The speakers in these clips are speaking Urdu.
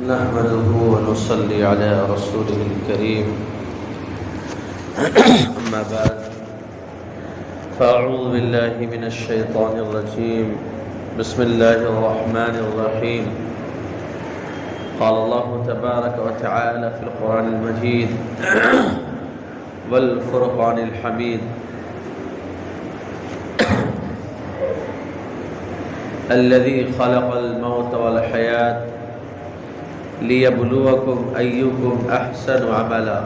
نحمده ونصلي على رسوله الكريم أما بعد فأعوذ بالله من الشيطان الرجيم بسم الله الرحمن الرحيم قال الله تبارك وتعالى في القرآن المجيد والفرقان الحميد الذي خلق الموت والحياة لِيَبْلُوَكُمْ أَيُّكُمْ أَحْسَنُ عَمَلًا۔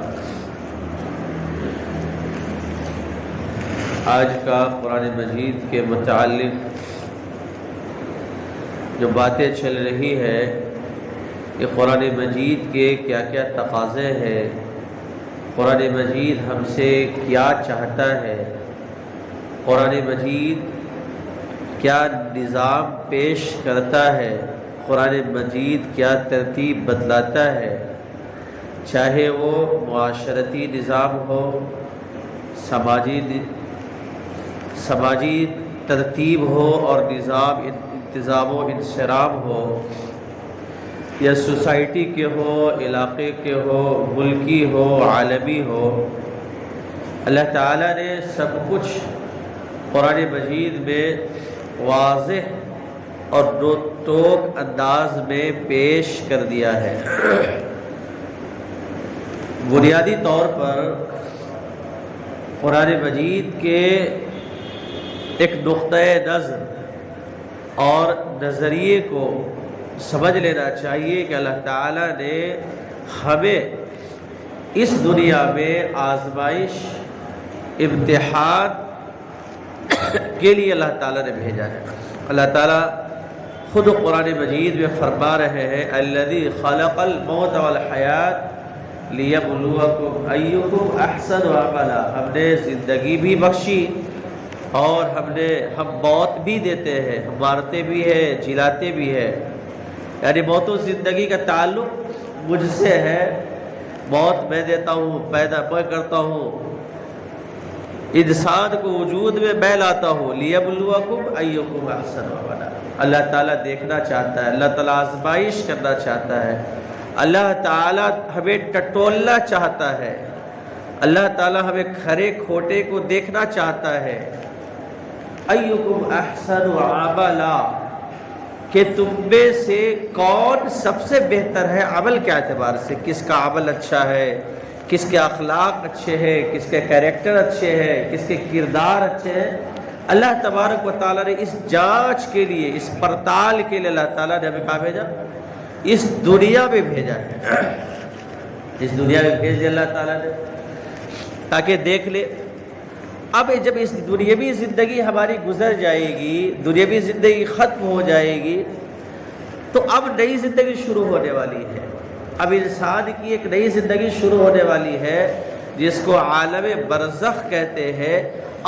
آج کا قرآن مجید کے متعلق جو باتیں چل رہی ہے کہ قرآن مجید کے کیا کیا تقاضے ہیں، قرآن مجید ہم سے کیا چاہتا ہے، قرآن مجید کیا نظام پیش کرتا ہے، قرآن مجید کیا ترتیب بتلاتا ہے، چاہے وہ معاشرتی نظام ہو، سماجی ترتیب ہو اور نظام انتظام و انصرام ہو، یا سوسائٹی کے ہو، علاقے کے ہو، ملکی ہو، عالمی ہو، اللہ تعالیٰ نے سب کچھ قرآن مجید میں واضح اور دو ٹوک انداز میں پیش کر دیا ہے۔ بنیادی طور پر قرآن مجید کے ایک نقطۂ نظر اور نظریے کو سمجھ لینا چاہیے کہ اللہ تعالیٰ نے ہمیں اس دنیا میں آزمائش، امتحان کے لیے اللہ تعالیٰ نے بھیجا ہے۔ اللہ تعالیٰ خود قرآن مجید میں فرما رہے ہیں الذی خلق الموت والحیات لیبلوکم ایکم احسن عملا۔ ہم نے زندگی بھی بخشی اور ہم موت بھی دیتے ہیں، ہم مارتے بھی ہیں، جلاتے بھی ہیں، یعنی موت و زندگی کا تعلق مجھ سے ہے۔ موت میں دیتا ہوں، پیدا میں کرتا ہوں، انسان کو وجود میں میں لاتا ہوں۔ لیبلوکم ایکم احسن عملا، اللہ تعالیٰ دیکھنا چاہتا ہے، اللہ تعالیٰ آزمائش کرنا چاہتا ہے، اللہ تعالیٰ ہمیں ٹٹولنا چاہتا ہے، اللہ تعالیٰ ہمیں کھرے کھوٹے کو دیکھنا چاہتا ہے۔ ایکم احسن عملا، کہ تم میں سے کون سب سے بہتر ہے عمل کے اعتبار سے، کس کا عمل اچھا ہے، کس کے اخلاق اچھے ہیں، کس کے کیریکٹر اچھے ہیں، کس کے کردار اچھے ہیں۔ اللہ تبارک و تعالیٰ نے اس جانچ کے لیے، اس پڑتال کے لیے اللہ تعالیٰ نے ہمیں کہاں بھیجا؟ اس دنیا میں بھیجا ہے۔ اس دنیا میں بھیج دیا اللہ تعالیٰ نے تاکہ دیکھ لے۔ اب جب اس دنیاوی زندگی ہماری گزر جائے گی، دنیاوی زندگی ختم ہو جائے گی، تو اب نئی زندگی شروع ہونے والی ہے۔ اب انسان کی ایک نئی زندگی شروع ہونے والی ہے جس کو عالم برزخ کہتے ہیں،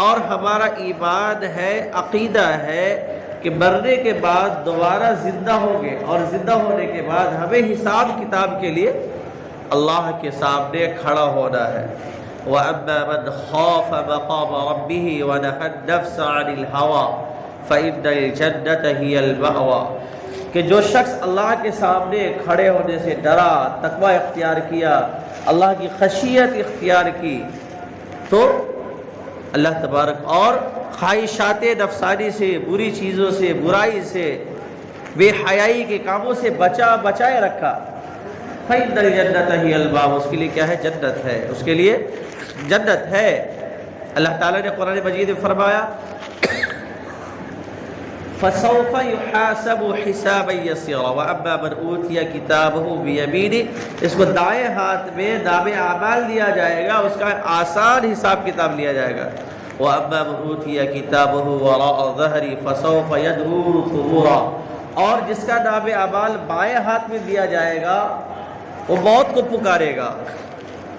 اور ہمارا ایمان ہے، عقیدہ ہے کہ مرنے کے بعد دوبارہ زندہ ہوں گے، اور زندہ ہونے کے بعد ہمیں حساب کتاب کے لیے اللہ کے سامنے کھڑا ہونا ہے۔ وَأَمَّا مَنْ خَافَ مَقَامَ رَبِّهِ وَنَهَى النَّفْسَ عَنِ الْهَوَىٰ فَإِنَّ الْجَنَّةَ هِيَ الْمَأْوَىٰ، کہ جو شخص اللہ کے سامنے کھڑے ہونے سے ڈرا، تقوی اختیار کیا، اللہ کی خشیت اختیار کی، تو اللہ تبارک اور خواہشات نفسانی سے، بری چیزوں سے، برائی سے، بے حیائی کے کاموں سے بچائے رکھا۔ فَإِنَّ الْجَنَّةَ هِيَ الْمَأْوَىٰ، اس کے لیے کیا ہے؟ جنت ہے، اس کے لیے جنت ہے۔ اللہ تعالیٰ نے قرآن مجید میں فرمایا فَسَوْفَ يُحَاسَبُ حِسَابًا يَسِيرًا وَأَمَّا مَنْ أُوتِيَ كِتَابَهُ بِيَمِينِهِ، اس کو دائیں ہاتھ میں نام اعمال دیا جائے گا، اس کا آسان حساب کتاب لیا جائے گا۔ وَأَمَّا مَنْ أُوتِيَ كِتَابَهُ وَرَاءَ ظَهْرِهِ فَسَوْفَ يَدْعُو ثُبُورًا، اور جس کا نام اعمال بائیں ہاتھ میں دیا جائے گا، وہ موت کو پکارے گا،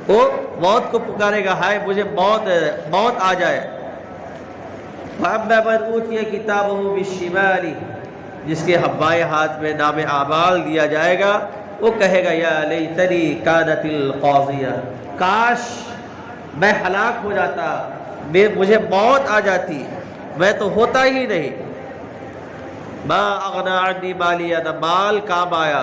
وہ موت کو پکارے گا، ہائے مجھے موت آ جائے۔ وَأَمَّا مَنْ أُوتِيَ كِتَابَهُ بِالشِّمَالِ، جس کے بائیں ہاتھ میں نام اعمال دیا جائے گا، وہ کہے گا یا لیتنی کانت القاضیہ، کاش میں ہلاک ہو جاتا، مجھے موت آ جاتی، میں تو ہوتا ہی نہیں۔ ما اغنا عنی مالیہ، نہ مال کام آیا،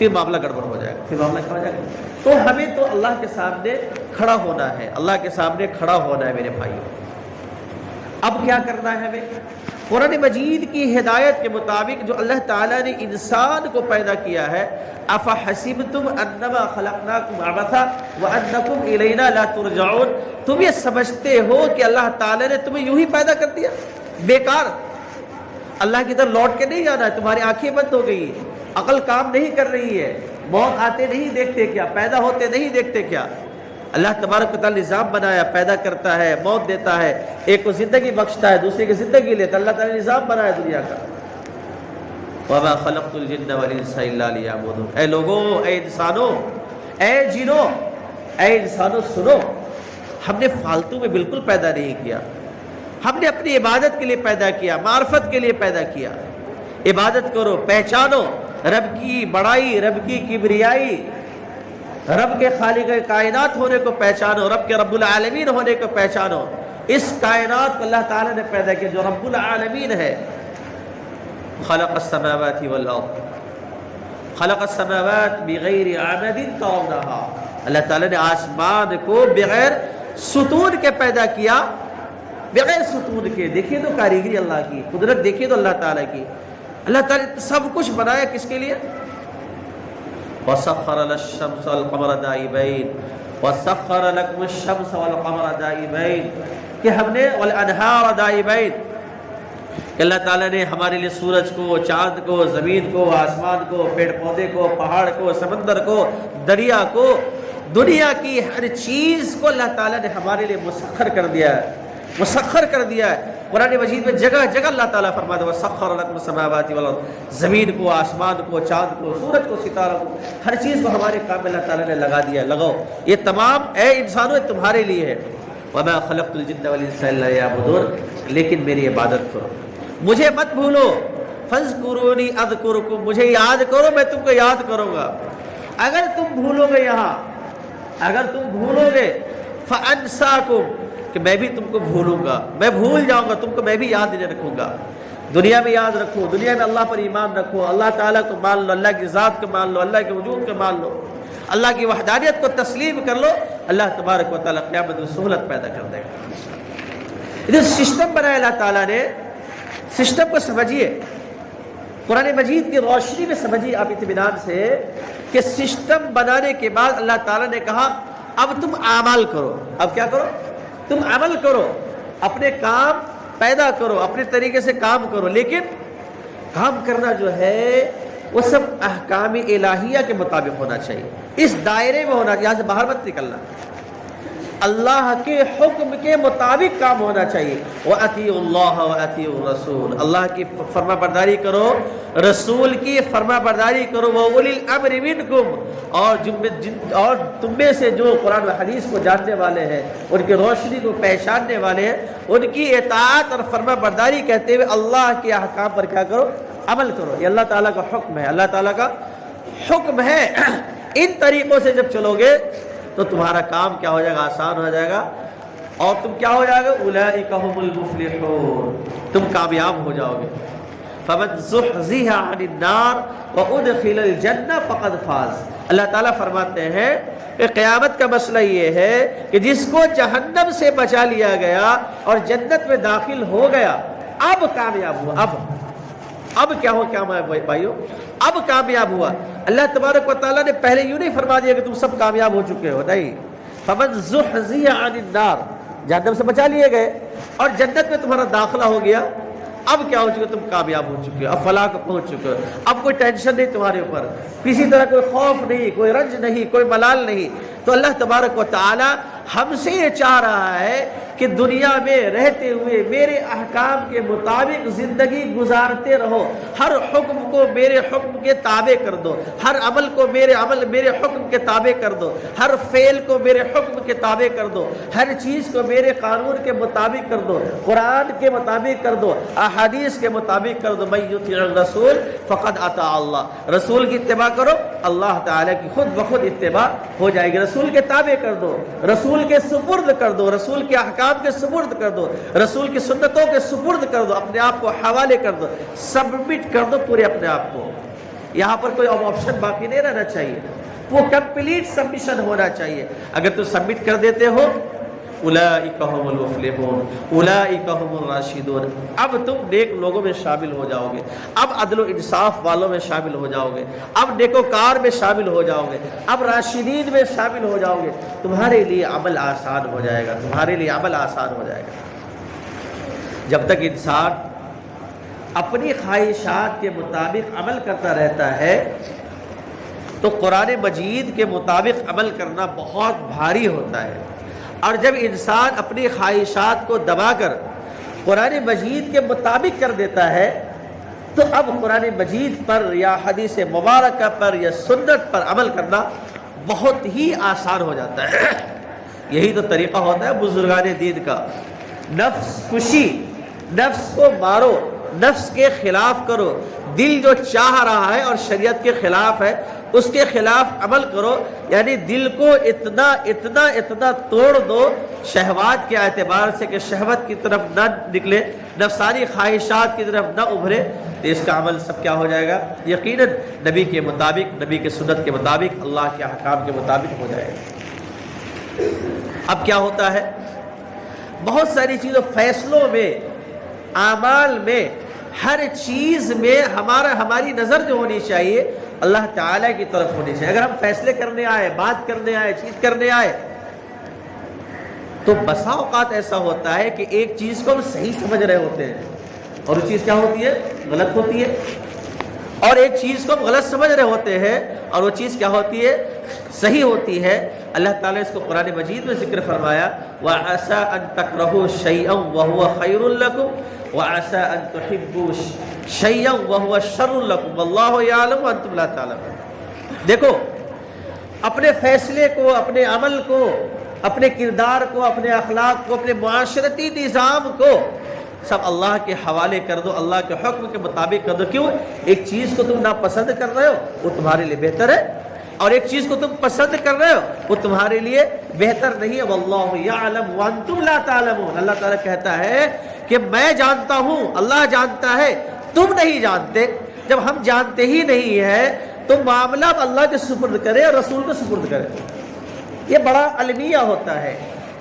پھر معاملہ گڑبڑ ہو جائے گا، پھر معاملہ کیا ہو جائے گا۔ تو ہمیں تو اللہ کے سامنے کھڑا ہونا ہے، اللہ کے سامنے کھڑا ہونا ہے میرے بھائیوں۔ اب کیا کرنا ہے ہمیں؟ قرآن مجید کی ہدایت کے مطابق جو اللہ تعالیٰ نے انسان کو پیدا کیا ہے، افحسبتم انما خلقناکم عبثا وانکم الینا لا ترجعون، تم یہ سمجھتے ہو کہ اللہ تعالیٰ نے تمہیں یوں ہی پیدا کر دیا بیکار؟ اللہ کی طرف لوٹ کے نہیں جانا ہے، تمہاری آنکھیں بند ہو گئی ہیں، عقل کام نہیں کر رہی ہے، موت آتے نہیں دیکھتے کیا، پیدا ہوتے نہیں دیکھتے کیا؟ اللہ تبارک و تعالیٰ نظام بنایا، پیدا کرتا ہے، موت دیتا ہے، ایک کو زندگی بخشتا ہے، دوسرے کی زندگی لیتا ہے، اللہ تعالیٰ نے نظام بنایا دنیا کا۔ وَمَا خَلَقْتُ الْجِنَّ وَالْإِنسَ إِلَّا لِيَعْبُدُونِ، اے لوگوں، اے انسانوں، اے جنوں، اے انسانوں سنو، ہم نے فالتو میں بالکل پیدا نہیں کیا، ہم نے اپنی عبادت کے لیے پیدا کیا، معرفت کے لیے پیدا کیا۔ عبادت کرو، پہچانو رب کی بڑائی، رب کی کبریائی، رب کے خالق کائنات ہونے کو پہچانو، رب کے رب العالمین ہونے کو پہچانو۔ اس کائنات کو اللہ تعالیٰ نے پیدا کیا جو رب العالمین ہے۔ خلق السماوات والارض، خلق السماوات بغیر عمد ترونها، اللہ تعالیٰ نے آسمان کو بغیر ستون کے پیدا کیا، بغیر ستون کے۔ دیکھیے تو کاریگری اللہ کی، قدرت دیکھیے تو اللہ تعالیٰ کی۔ اللہ تعالیٰ نے سب کچھ بنایا کس کے لیے؟ وَسَخَّرَ لَلشَّمْسَ وَالْقَمَرَ دَائِبَيْنِ وَسَخَّرَ لَكُمُ الشَّمْسَ وَالْقَمَرَ دَائِبَيْنِ، کہ ہم نے وَالْأَنْهَارَ دَائِبَيْنِ، کہ اللہ تعالیٰ نے ہمارے لیے سورج کو، چاند کو، زمین کو، آسمان کو، پیڑ پودے کو، پہاڑ کو، سمندر کو، دریا کو، دنیا کی ہر چیز کو اللہ تعالیٰ نے ہمارے لیے مسخر کر دیا ہے، مسخر کر دیا ہے۔ قرآن مجید میں جگہ جگہ اللہ تعالیٰ فرماتا ہے وَسَخَّرَ لَكُمُ السَّمَاوَاتِ وَالْأَرْضَ، زمین کو، آسمان کو، چاند کو، سورج کو، ستاروں کو، ہر چیز کو ہمارے کام میں اللہ تعالیٰ نے لگا دیا، لگاؤ، یہ تمام اے انسانوں تمہارے لیے ہے۔ وَمَا خَلَقْتُ الْجِنَّ وَالْإِنسَ إِلَّا لِيَعْبُدُونِ، لیکن میری عبادت کرو، مجھے مت بھولو، فَاذْكُرُونِي أَذْكُرْكُمْ، مجھے یاد کرو میں تم کو یاد کروں گا۔ اگر تم بھولو گے، یہاں اگر تم بھولو گے، فَأَنْسَاكُمْ، کہ میں بھی تم کو بھولوں گا، میں بھول جاؤں گا تم کو، میں بھی یاد نہیں رکھوں گا۔ دنیا میں یاد رکھو، دنیا میں اللہ پر ایمان رکھو، اللہ تعالیٰ کو مان لو، اللہ کی ذات کو مان لو، اللہ کے وجود کو مان لو، اللہ کی وحدانیت کو تسلیم کر لو، اللہ تبارک و تعالیٰ قیامت میں سہولت پیدا کر دے گا۔ ادھر سسٹم بنایا اللہ تعالیٰ نے، سسٹم کو سمجھیے، قرآن مجید کی روشنی میں سمجھیے آپ اطمینان سے کہ سسٹم بنانے کے بعد اللہ تعالیٰ نے کہا اب تم اعمال کرو۔ اب کیا کرو؟ تم عمل کرو، اپنے کام پیدا کرو، اپنے طریقے سے کام کرو، لیکن کام کرنا جو ہے وہ سب احکام الہیہ کے مطابق ہونا چاہیے، اس دائرے میں ہونا چاہیے، یہاں سے باہر مت نکلنا، اللہ کے حکم کے مطابق کام ہونا چاہیے۔ وَأَطِيعُوا اللَّهَ وَأَطِيعُوا الرَّسُولَ، اللہ کی فرما برداری کرو، رسول کی فرما برداری کرو، وَأُولِي الْأَمْرِ مِنْكُمْ، اور تم میں سے جو قرآن و حدیث کو جاننے والے ہیں، ان کی روشنی کو پہچاننے والے ہیں، ان کی اطاعت اور فرما برداری کہتے ہوئے اللہ کے احکام پر کیا کرو؟ عمل کرو۔ یہ اللہ تعالیٰ کا حکم ہے، اللہ تعالیٰ کا حکم ہے۔ ان طریقوں سے جب چلو گے تو تمہارا کام کیا ہو جائے گا؟ آسان ہو جائے گا، اور تم کیا ہو جائے گا؟ اولئک هم المفلحون، تم کامیاب ہو جاؤ گے۔ فمن زحزح عن النار وادخل الجنہ فقد فاز، اللہ تعالیٰ فرماتے ہیں کہ قیامت کا مسئلہ یہ ہے کہ جس کو جہنم سے بچا لیا گیا اور جنت میں داخل ہو گیا، اب کامیاب ہوا۔ اب کیا ہو؟ کیا بھائیو؟ اب کامیاب ہوا۔ اللہ تبارک و تعالیٰ نے پہلے یوں نہیں فرما دیا کہ تم سب کامیاب ہو چکے ہو، نہیں، فمن زحزح عن النار، جہنم سے بچا لیے گئے اور جنت میں تمہارا داخلہ ہو گیا، اب کیا ہو چکے؟ تم کامیاب ہو چکے ہو، اب فلاح کو پہنچ چکے ہو، اب کوئی ٹینشن نہیں تمہارے اوپر، کسی طرح کوئی خوف نہیں، کوئی رنج نہیں، کوئی ملال نہیں۔ تو اللہ تبارک و تعالیٰ ہم سے یہ چاہ رہا ہے کہ دنیا میں رہتے ہوئے میرے احکام کے مطابق زندگی گزارتے رہو، ہر حکم کو میرے حکم کے تابع کر دو، ہر عمل کو میرے حکم کے تابع کر دو، ہر فعل کو میرے حکم کے تابع کر دو، ہر چیز کو میرے قانون کے مطابق کر دو، قرآن کے مطابق کر دو، احادیث کے مطابق کر دو۔ من یطیع الرسول فقد اطاع اللہ، رسول کی اتباع کرو، اللہ تعالیٰ کی خود بخود اتباع ہو جائے گی۔ رسول کے تابع کر دو، رسول کے سپرد کر دو، رسول کے احکام کے سپرد کر دو، رسول کی سنتوں کے سپرد کر دو، اپنے آپ کو حوالے کر دو، سبمٹ کر دو پورے اپنے آپ کو۔ یہاں پر کوئی آپشن باقی نہیں رہنا چاہیے، وہ کمپلیٹ سبمیشن ہونا چاہیے۔ اگر تم سبمٹ کر دیتے ہو اولئک هم المفلحون اولئک هم الراشدون، اب تم نیک لوگوں میں شامل ہو جاؤ گے، اب عدل و انصاف والوں میں شامل ہو جاؤ گے، اب نیکوکار میں شامل ہو جاؤ گے، اب راشدین میں شامل ہو جاؤ گے، تمہارے لیے عمل آسان ہو جائے گا، تمہارے لیے عمل آسان ہو جائے گا۔ جب تک انسان اپنی خواہشات کے مطابق عمل کرتا رہتا ہے تو قرآن مجید کے مطابق عمل کرنا بہت بھاری ہوتا ہے، اور جب انسان اپنی خواہشات کو دبا کر قرآن مجید کے مطابق کر دیتا ہے تو اب قرآن مجید پر یا حدیث مبارکہ پر یا سنت پر عمل کرنا بہت ہی آسان ہو جاتا ہے۔ یہی تو طریقہ ہوتا ہے بزرگان دین کا، نفس کشی، نفس کو مارو، نفس کے خلاف کرو، دل جو چاہ رہا ہے اور شریعت کے خلاف ہے اس کے خلاف عمل کرو، یعنی دل کو اتنا اتنا اتنا توڑ دو شہوات کے اعتبار سے کہ شہوت کی طرف نہ نکلے، نفسانی خواہشات کی طرف نہ ابھرے، تو اس کا عمل سب کیا ہو جائے گا؟ یقیناً نبی کے مطابق، نبی کے سنت کے مطابق، اللہ کے احکام کے مطابق ہو جائے گا۔ اب کیا ہوتا ہے؟ بہت ساری چیزوں، فیصلوں میں، اعمال میں، ہر چیز میں ہماری نظر جو ہونی چاہیے اللہ تعالیٰ کی طرف ہونی چاہیے۔ اگر ہم فیصلے کرنے آئے، بات کرنے آئے، چیز کرنے آئے تو بسا اوقات ایسا ہوتا ہے کہ ایک چیز کو ہم صحیح سمجھ رہے ہوتے ہیں اور وہ چیز کیا ہوتی ہے؟ غلط ہوتی ہے، اور ایک چیز کو ہم غلط سمجھ رہے ہوتے ہیں اور وہ چیز کیا ہوتی ہے؟ صحیح ہوتی ہے۔ اللہ تعالیٰ نے اس کو قرآن مجید میں ذکر فرمایا، وَعَسَىٰ أَن تَكْرَهُوا شَيْئًا وَهُوَ خَيْرٌ لَكُمْ وَعَسَىٰ أَن تُحِبُّوا شَيْئًا وَهُوَ شَرٌّ لَكُمْ وَاللَّهُ يَعْلَمُ وَأَنتُمْ لَا تَعْلَمُونَ۔ دیکھو، اپنے فیصلے کو، اپنے عمل کو، اپنے کردار کو، اپنے اخلاق کو، اپنے معاشرتی نظام کو سب اللہ کے حوالے کر دو، اللہ کے حکم کے مطابق کر دو۔ کیوں؟ ایک چیز کو تم ناپسند کر رہے ہو وہ تمہارے لیے بہتر ہے، اور ایک چیز کو تم پسند کر رہے ہو وہ تمہارے لیے بہتر نہیں ہے۔ واللہ یعلم وانتم لا تعلمون، اللہ تعالیٰ کہتا ہے کہ میں جانتا ہوں، اللہ جانتا ہے، تم نہیں جانتے۔ جب ہم جانتے ہی نہیں ہیں تو معاملہ اب اللہ کے سپرد کرے اور رسول کے سپرد کرے۔ یہ بڑا المیہ ہوتا ہے،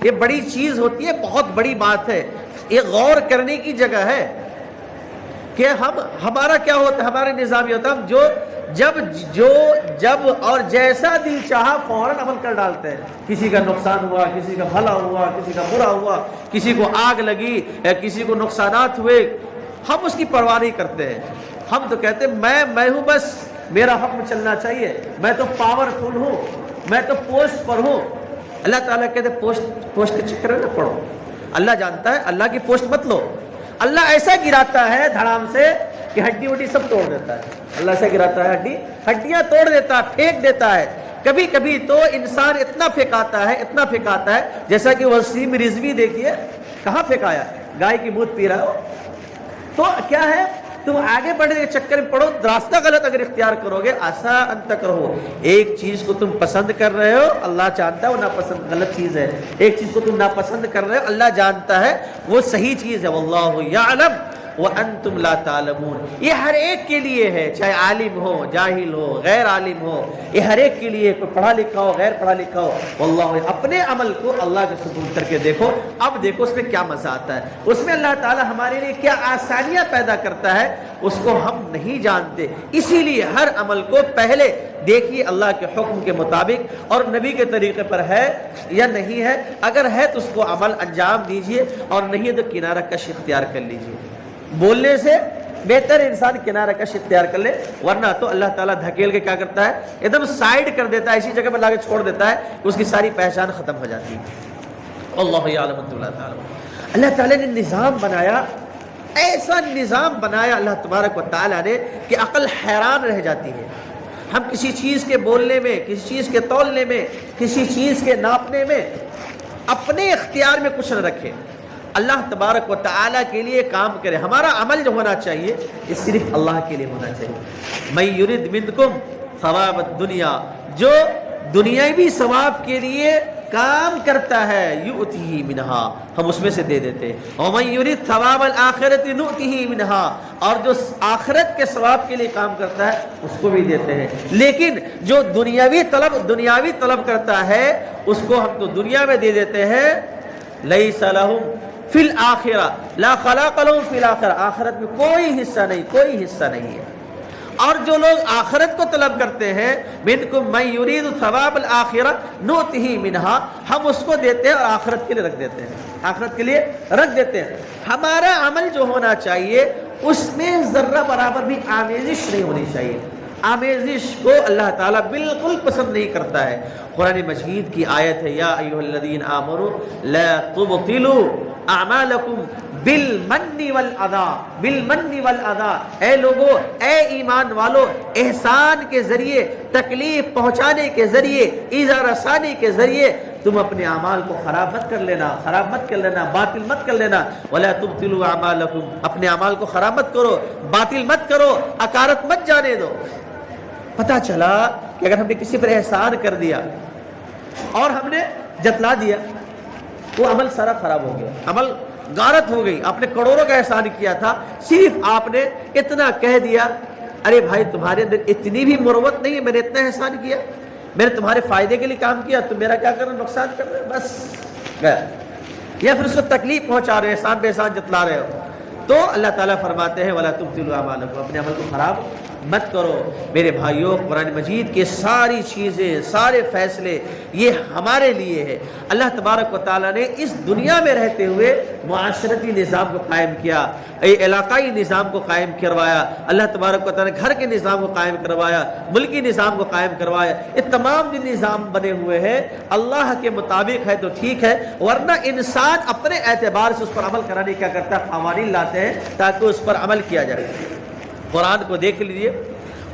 یہ بڑی چیز ہوتی ہے، بہت بڑی بات ہے، یہ غور کرنے کی جگہ ہے کہ ہمارا کیا ہوتا ہے، ہمارے نظام یہ ہوتا ہے، ہم جب اور جیسا دل چاہا فوراً عمل کر ڈالتے ہیں۔ کسی کا نقصان ہوا، کسی کا بھلا ہوا، کسی کا برا ہوا، کسی کو آگ لگی یا کسی کو نقصانات ہوئے، ہم اس کی پرواہ نہیں کرتے ہیں۔ ہم تو کہتے ہیں میں ہوں، بس میرا حکم چلنا چاہیے، میں تو پاورفل ہوں، میں تو پوسٹ پر ہوں۔ اللہ تعالیٰ کہتے ہیں پوسٹ کے چکر میں نہ پڑو، اللہ جانتا ہے، اللہ کی پوسٹ مت لو۔ اللہ ایسا گراتا ہے دھڑام سے کہ ہڈی وڈی سب توڑ دیتا ہے۔ اللہ ایسا گراتا ہے، ہڈیاں توڑ دیتا ہے، پھینک دیتا ہے۔ کبھی کبھی تو انسان اتنا پھینکاتا ہے جیسا کہ وسیم رضوی دیکھیے کہاں پھینکایا، گائے کی دودھ پی رہا ہو۔ تو کیا ہے، تم آگے بڑھنے کے چکر میں پڑو، راستہ غلط اگر اختیار کرو گے، آسا ان تکرہو، ایک چیز کو تم پسند کر رہے ہو اللہ جانتا ہے وہ ناپسند غلط چیز ہے، ایک چیز کو تم ناپسند کر رہے ہو اللہ جانتا ہے وہ صحیح چیز ہے۔ واللہ یعلم وانتم لا تعلمون، یہ ہر ایک کے لیے ہے، چاہے عالم ہو، جاہل ہو، غیر عالم ہو، یہ ہر ایک کے لیے، کوئی پڑھا لکھا ہو، غیر پڑھا لکھا ہو۔ واللہ، اپنے عمل کو اللہ کے سپرد کر کے دیکھو، اب دیکھو اس میں کیا مزہ آتا ہے، اس میں اللہ تعالی ہمارے لیے کیا آسانیاں پیدا کرتا ہے، اس کو ہم نہیں جانتے۔ اسی لیے ہر عمل کو پہلے دیکھیے اللہ کے حکم کے مطابق اور نبی کے طریقے پر ہے یا نہیں ہے، اگر ہے تو اس کو عمل انجام دیجئے، اور نہیں ہے تو کنارہ کش اختیار کر لیجئے۔ بولنے سے بہتر انسان کنارہ کش اختیار کر لے، ورنہ تو اللہ تعالیٰ دھکیل کے کیا کرتا ہے، ایک دم سائڈ کر دیتا ہے، اسی جگہ پر لا کے چھوڑ دیتا ہے کہ اس کی ساری پہچان ختم ہو جاتی ہے۔ اللہ یعلم اللہ تعالیٰ، اللہ تعالیٰ نے نظام بنایا، ایسا نظام بنایا اللہ تبارک و تعالیٰ نے کہ عقل حیران رہ جاتی ہے۔ ہم کسی چیز کے بولنے میں، کسی چیز کے تولنے میں، کسی چیز کے ناپنے میں اپنے اختیار میں کچھ نہ رکھیں، اللہ تبارک و تعالیٰ کے لیے کام کرے۔ ہمارا عمل جو ہونا چاہیے یہ صرف اللہ کے لیے ہونا چاہیے۔ من یرد منکم ثواب الدنیا، جو دنیاوی ثواب کے لیے کام کرتا ہے یؤتیہ منہا، ہم اس میں سے دے دیتے ہیں، ومن یرید ثواب الآخرۃ نؤتیہ منہا، اور جو آخرت کے ثواب کے لیے کام کرتا ہے اس کو بھی دیتے ہیں۔ لیکن جو دنیاوی طلب کرتا ہے اس کو ہم تو دنیا میں دے دیتے ہیں، لیس لہم فی الآخرہ لا خلاق لہم فی الآخرہ، آخرت میں کوئی حصہ نہیں ہے۔ اور جو لوگ آخرت کو طلب کرتے ہیں، منکم من یرید ثواب الآخرہ نؤتیہ منہا، ہم اس کو دیتے ہیں اور آخرت کے لیے رکھ دیتے ہیں، ہمارا عمل جو ہونا چاہیے اس میں ذرہ برابر بھی آمیزش نہیں ہونی چاہیے۔ آمیزش کو اللہ تعالیٰ بالکل پسند نہیں کرتا ہے۔ قرآن مجید کی آیت ہے، یا ایھا الذین آمنوا لا تبطلوا اعمالکم بالمن والاذی، اے لوگو، اے ایمان والو، احسان کے ذریعے، تکلیف پہنچانے کے ذریعے، ایذا رسانی کے ذریعے تم اپنے اعمال کو خراب مت کر لینا، باطل مت کر لینا۔ ولا تبطلوا اعمالکم، اپنے اعمال کو خراب مت کرو، باطل مت کرو، اکارت مت جانے دو۔ پتہ چلا کہ اگر ہم نے کسی پر احسان کر دیا اور ہم نے جتلا دیا، وہ عمل سارا خراب ہو گیا، عمل غارت ہو گئی۔ آپ نے کروڑوں کا احسان کیا تھا، صرف آپ نے اتنا کہہ دیا، ارے بھائی تمہارے اندر اتنی بھی مروت نہیں ہے، میں نے اتنا احسان کیا، میں نے تمہارے فائدے کے لیے کام کیا، تم میرا کیا کر رہے ہو، نقصان کر رہے ہو، بس گیا۔ یا پھر اس کو تکلیف پہنچا رہے ہو، احسان پہ احسان جتلا رہے ہو۔ تو اللہ تعالیٰ فرماتے ہیں وَلَا تُبْطِلُوا أَعْمَالَكُمْ، اپنے عمل کو خراب مت کرو۔ میرے بھائیوں، قرآن مجید کے ساری چیزیں، سارے فیصلے یہ ہمارے لیے ہے۔ اللہ تبارک و تعالیٰ نے اس دنیا میں رہتے ہوئے معاشرتی نظام کو قائم کیا، علاقائی نظام کو قائم کروایا، اللہ تبارک و تعالیٰ نے گھر کے نظام کو قائم کروایا، ملکی نظام کو قائم کروایا۔ یہ تمام جو نظام بنے ہوئے ہیں اللہ کے مطابق ہے تو ٹھیک ہے، ورنہ انسان اپنے اعتبار سے اس پر عمل کرانے کیا کرتا ہے، قوانین لاتے ہیں تاکہ اس پر عمل کیا جائے۔ قرآن کو دیکھ لیجیے،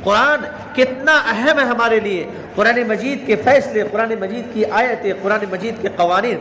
قرآن کتنا اہم ہے ہمارے لیے، قرآن مجید کے فیصلے، قرآن مجید کی آیتیں، قرآن مجید کے قوانین۔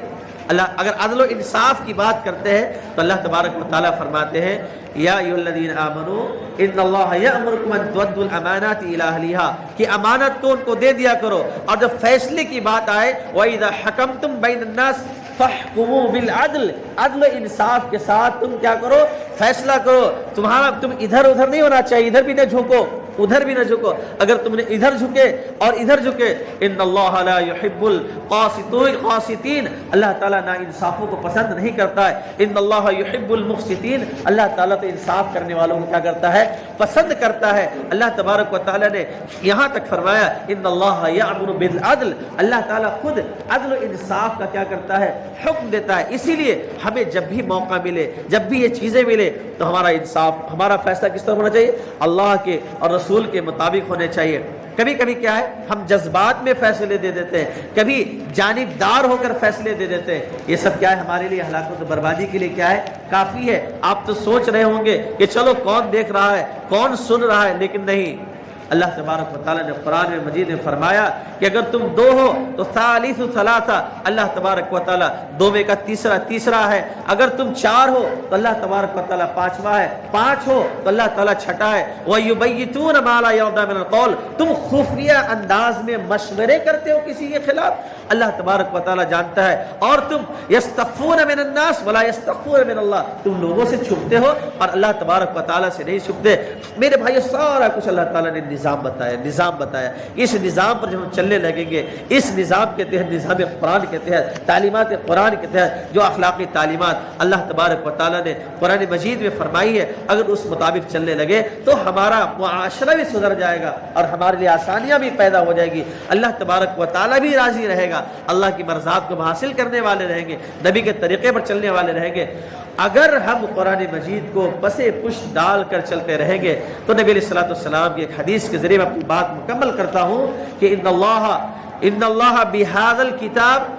اللہ اگر عدل و انصاف کی بات کرتے ہیں تو اللہ تبارک و تعالیٰ فرماتے ہیں یا ایھا الذین آمنوا ان اللہ یأمرکم ان تؤدوا الامانات الی اہلھا، کہ امانت کو ان کو دے دیا کرو۔ اور جب فیصلے کی بات آئے وَإِذَا حَكَمْتُمْ بَيْنَ النَّاسِ فَاحْكُمُوا بِالْعَدْلِ، عدل و انصاف کے ساتھ تم کیا کرو، فیصلہ کرو۔ تم ادھر ادھر نہیں ہونا چاہیے، ادھر بھی نہ جھکو، ادھر بھی نہ جھکو۔ اگر تم نے ادھر جھکے اور ادھر جھکے، ان اللہ لا يحب القاسطین، اللہ تعالیٰ نا انصافوں کو پسند نہیں کرتا ہے۔ ان اللہ يحب المقسطین، اللہ تعالیٰ تو انصاف کرنے والوں کو کیا کرتا ہے، پسند کرتا ہے۔ اللہ تبارک و تعالیٰ نے یہاں تک فرمایا ان اللہ یأمر بالعدل، اللہ تعالیٰ خود عدل و انصاف کا کیا کرتا ہے، حکم دیتا ہے۔ اسی لیے ہمیں جب بھی موقع ملے، جب بھی یہ چیزیں ملے تو ہمارا انصاف، ہمارا فیصلہ کس طرح ہونا چاہیے، اللہ کے اور رسول کے مطابق ہونے چاہیے۔ کبھی کبھی کیا ہے، ہم جذبات میں فیصلے دے دیتے ہیں، کبھی جانبدار ہو کر فیصلے دے دیتے ہیں۔ یہ سب کیا ہے، ہمارے لیے ہلاکت و بربادی کے لیے کیا ہے، کافی ہے۔ آپ تو سوچ رہے ہوں گے کہ چلو کون دیکھ رہا ہے، کون سن رہا ہے، لیکن نہیں، اللہ تبارک و تعالیٰ نے قرآن مجید میں فرمایا کہ اگر تم دو ہو تو ثالث ثلاثہ، اللہ تبارک و تعالیٰ دو میں کا تیسرا ہے۔ اگر تم چار ہو تو اللہ تبارک و تعالیٰ پانچواں ہے، پانچ ہو تو اللہ تعالیٰ چھٹا ہے۔ وَيُبَيِّتُونَ مَا لَا يَرْضَىٰ مِنَ الْقَوْلِ، تم خفیہ انداز میں مشورے کرتے ہو کسی کے خلاف، اللہ تبارک و تعالیٰ جانتا ہے۔ اور تم یستخفون من الناس ولا یستخفون من اللہ، تم لوگوں سے چھپتے ہو اور اللہ تبارک و تعالیٰ سے نہیں چھپتے۔ میرے بھائیو، سارا کچھ اللہ تعالیٰ نے نظام بتایا۔ اس نظام پر جب ہم چلنے لگیں گے، اس نظام کے تحت، نظام قرآن کے تحت، تعلیمات قرآن کے تحت جو اخلاقی تعلیمات اللہ تبارک و تعالیٰ نے قرآن مجید میں فرمائی ہے، اگر اس مطابق چلنے لگے تو ہمارا معاشرہ بھی سدھر جائے گا اور ہمارے لیے آسانیاں بھی پیدا ہو جائے گی، اللہ تبارک و تعالیٰ بھی راضی رہے گا، اللہ کی مرضات کو حاصل کرنے والے رہیں گے، نبی کے طریقے پر چلنے والے رہیں گے۔ اگر ہم قرآن مجید کو پسے پشت ڈال کر چلتے رہیں گے تو نبی علیہ الصلوۃ والسلام کی ایک حدیث کے ذریعے میں اپنی بات مکمل کرتا ہوں کہ ان اللہ بہذا الکتاب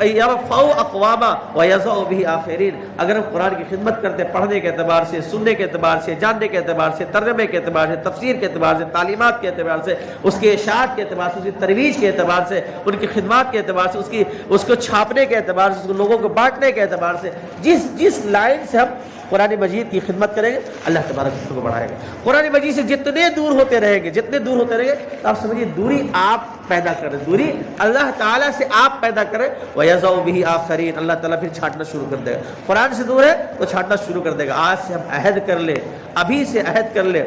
یرفع اقواما ویضع به آخرین، اگر ہم قرآن کی خدمت کرتے، پڑھنے کے اعتبار سے، سننے کے اعتبار سے، جاننے کے اعتبار سے، ترجمے کے اعتبار سے، تفسیر کے اعتبار سے، تعلیمات کے اعتبار سے، اس کے اشاعت کے اعتبار سے، اس کی ترویج کے اعتبار سے، ان کی خدمات کے اعتبار سے، اس کو چھاپنے کے اعتبار سے، اس کو لوگوں کو بانٹنے کے اعتبار سے، جس لائن سے ہم قرآن مجید کی خدمت کریں گے اللہ تبارک کو بڑھائے گا. قرآن مجید سے جتنے دور ہوتے رہیں گے تو آپ سمجھیے دوری آپ پیدا کریں, دوری اللہ تعالیٰ سے آپ پیدا کریں. وَيَزَعُ بِهِ آخَرِينَ, اللہ تعالیٰ پھر چھانٹنا شروع کر دے گا. قرآن سے دور ہے تو چھانٹنا شروع کر دے گا. آج سے ہم عہد کر لیں, ابھی سے عہد کر لیں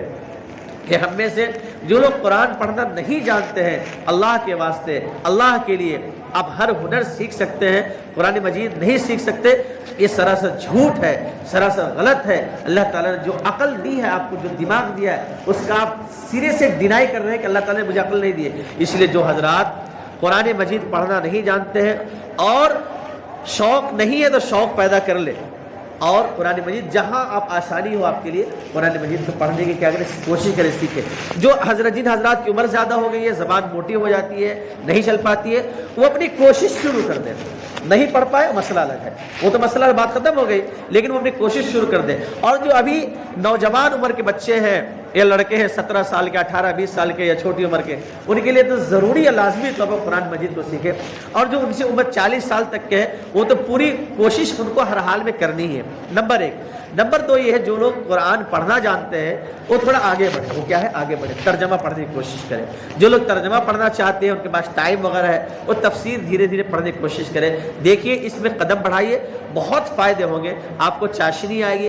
کہ ہم میں سے جو لوگ قرآن پڑھنا نہیں جانتے ہیں, اللہ کے واسطے, اللہ کے لیے آپ ہر ہنر سیکھ سکتے ہیں, قرآن مجید نہیں سیکھ سکتے, یہ سراسر جھوٹ ہے, سراسر غلط ہے. اللہ تعالیٰ نے جو عقل دی ہے آپ کو, جو دماغ دیا ہے, اس کا آپ سرے سے ڈینائی کر رہے ہیں کہ اللہ تعالیٰ نے مجھے عقل نہیں دی ہے. اس لیے جو حضرات قرآن مجید پڑھنا نہیں جانتے ہیں اور شوق نہیں ہے تو شوق پیدا کر لے, اور قرآن مجید جہاں آپ آسانی ہو آپ کے لیے قرآن مجید کو پڑھنے کی کیا کریں, کوشش کریں, سیکھیں. جو جن حضرات کی عمر زیادہ ہو گئی ہے, زبان موٹی ہو جاتی ہے, نہیں چل پاتی ہے, وہ اپنی کوشش شروع کر دیں. نہیں پڑھ پائے مسئلہ الگ ہے, وہ تو مسئلہ بات ختم ہو گئی, لیکن وہ اپنی کوشش شروع کر دیں. اور جو ابھی نوجوان عمر کے بچے ہیں یا لڑکے ہیں 17 سال کے, 18-20 سال کے یا چھوٹی عمر کے, ان کے لیے تو ضروری ہے, لازمی طور پر قرآن مجید کو سیکھیں. اور جو ان سے عمر 40 سال تک کے ہے وہ تو پوری کوشش ان کو ہر حال میں کرنی ہے. نمبر 1. نمبر 2 یہ ہے جو لوگ قرآن پڑھنا جانتے ہیں وہ تھوڑا آگے بڑھیں. وہ کیا ہے, آگے بڑھیں, ترجمہ پڑھنے کی کوشش کریں. جو لوگ ترجمہ پڑھنا چاہتے ہیں, ان کے پاس ٹائم وغیرہ ہے, وہ تفسیر دھیرے دھیرے پڑھنے کی کوشش کریں. دیکھیے اس میں قدم بڑھائیے, بہت فائدے ہوں گے, آپ کو چاشنی آئے گی.